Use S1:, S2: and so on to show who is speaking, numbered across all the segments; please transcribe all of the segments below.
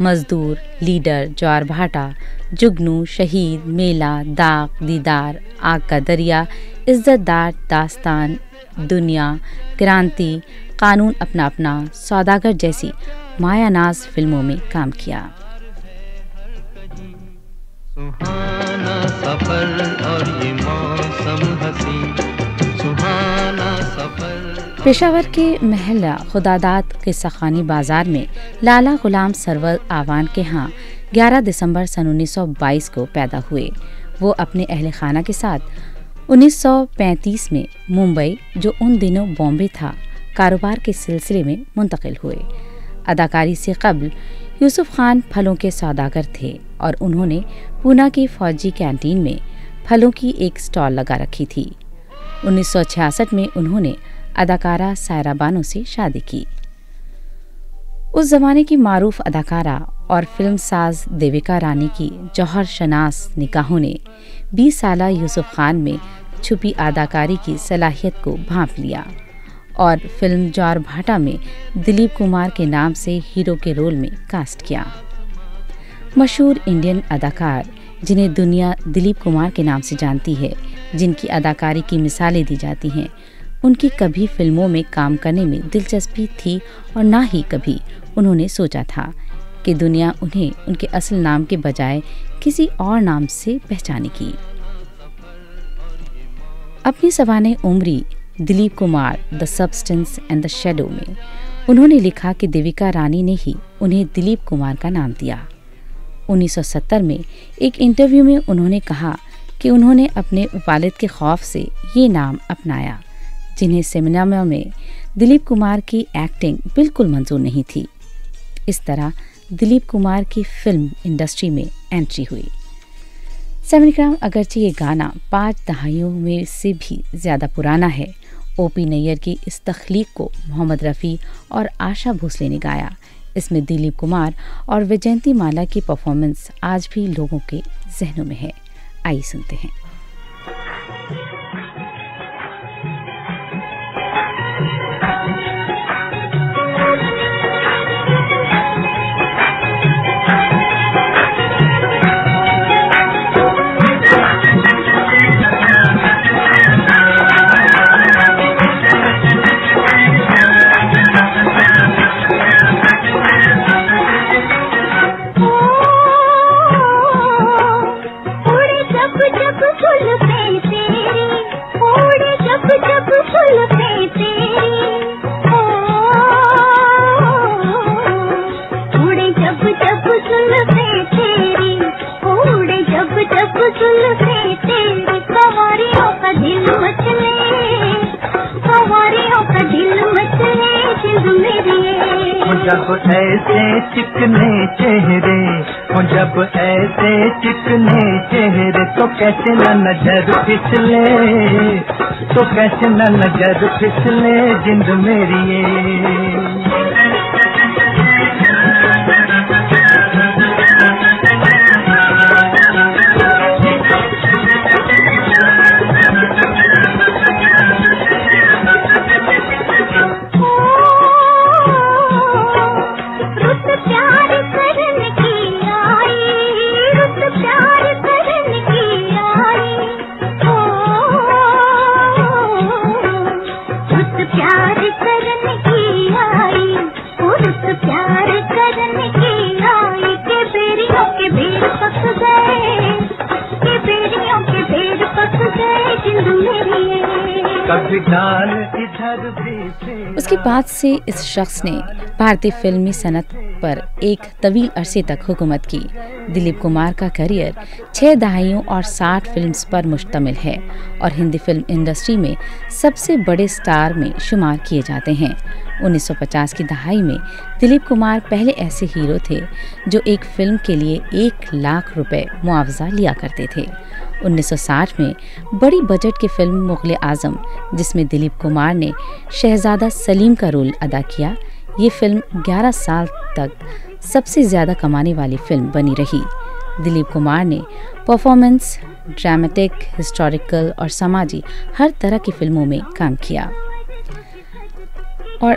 S1: मजदूर, लीडर, ज्वार भाटा, जुगनू, शहीद, मेला, दाग, दीदार, आग का दरिया, इज्जतदार, दास्तान, दुनिया, क्रांति, कानून अपना अपना, सौदागर जैसी मायानाज फिल्मों में काम किया।
S2: सुहाना सफर और ये मौसम हसी, सुहाना सफर।
S1: पेशावर के महल्ला खुदादात किस्साखानी बाजार में लाला गुलाम सरवर आवान के यहाँ 11 दिसंबर सन 1922 को पैदा हुए। वो अपने अहल खाना के साथ 1935 में मुंबई, जो उन दिनों बॉम्बे था, कारोबार के सिलसिले में मुंतकिल हुए। अदाकारी से कबल यूसुफ खान फलों के सौदागर थे और उन्होंने पूना की फौजी कैंटीन में फलों की एक स्टॉल लगा रखी थी। 1966 में उन्होंने अदाकारा सायरा बानो से शादी की। उस जमाने की मारूफ अदाकारा और फिल्मसाज देविका रानी की जौहर शनास निगाहों ने 20 साला यूसुफ खान में छुपी अदाकारी की सलाहियत को भांप लिया और फिल्म ज्वार भाटा में दिलीप कुमार के नाम से हीरो के रोल में कास्ट किया। मशहूर इंडियन अदाकार जिन्हें दुनिया दिलीप कुमार के नाम से जानती है, जिनकी अदाकारी की मिसालें दी जाती हैं, उनकी कभी फिल्मों में काम करने में दिलचस्पी थी और ना ही कभी उन्होंने सोचा था कि दुनिया उन्हें उनके असल नाम के बजाय किसी और नाम से पहचानेगी। अपनी सवाने उम्री Dilip Kumar the substance and the shadow में उन्होंने लिखा कि देविका रानी ने ही उन्हें दिलीप कुमार का नाम दिया। 1970 में एक इंटरव्यू में उन्होंने कहा कि उन्होंने अपने वालिद के खौफ से ये नाम अपनाया, जिन्हें सिनेमा में दिलीप कुमार की एक्टिंग बिल्कुल मंजूर नहीं थी। इस तरह दिलीप कुमार की फिल्म इंडस्ट्री में एंट्री हुई। सेमिनिग्राम अगरचे ये गाना 5 दहाइयों में से भी ज़्यादा पुराना है, ओपी नैयर की इस तख्लीक को मोहम्मद रफ़ी और आशा भोसले ने गाया। इसमें दिलीप कुमार और वैजयंती माला की परफॉर्मेंस आज भी लोगों के जहनों में है। आइए सुनते हैं।
S2: जब ऐसे चिकने चेहरे हो, जब ऐसे चिकने चेहरे, तो कैसे न नजर फिसले, तो कैसे न नजर फिसले जिंद मेरी।
S1: उसके बाद से इस शख्स ने भारतीय फिल्मी सनत पर एक तवील अरसे तक हुकूमत की। दिलीप कुमार का करियर 6 दहाइयों और 60 फिल्म्स पर मुश्तमिल है और हिंदी फिल्म इंडस्ट्री में सबसे बड़े स्टार में शुमार किए जाते हैं। 1950 की दहाई में दिलीप कुमार पहले ऐसे हीरो थे जो एक फिल्म के लिए 1 लाख रुपए मुआवजा लिया करते थे। 1960 में बड़ी बजट की फिल्म मुग़ल आज़म, जिसमें दिलीप कुमार ने शहजादा सलीम का रोल अदा किया, ये फिल्म 11 साल तक सबसे ज़्यादा कमाने वाली फिल्म बनी रही। दिलीप कुमार ने परफॉर्मेंस, ड्रामेटिक, हिस्टोरिकल और समाजी हर तरह की फिल्मों में काम किया और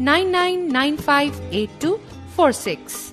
S3: 99958246۔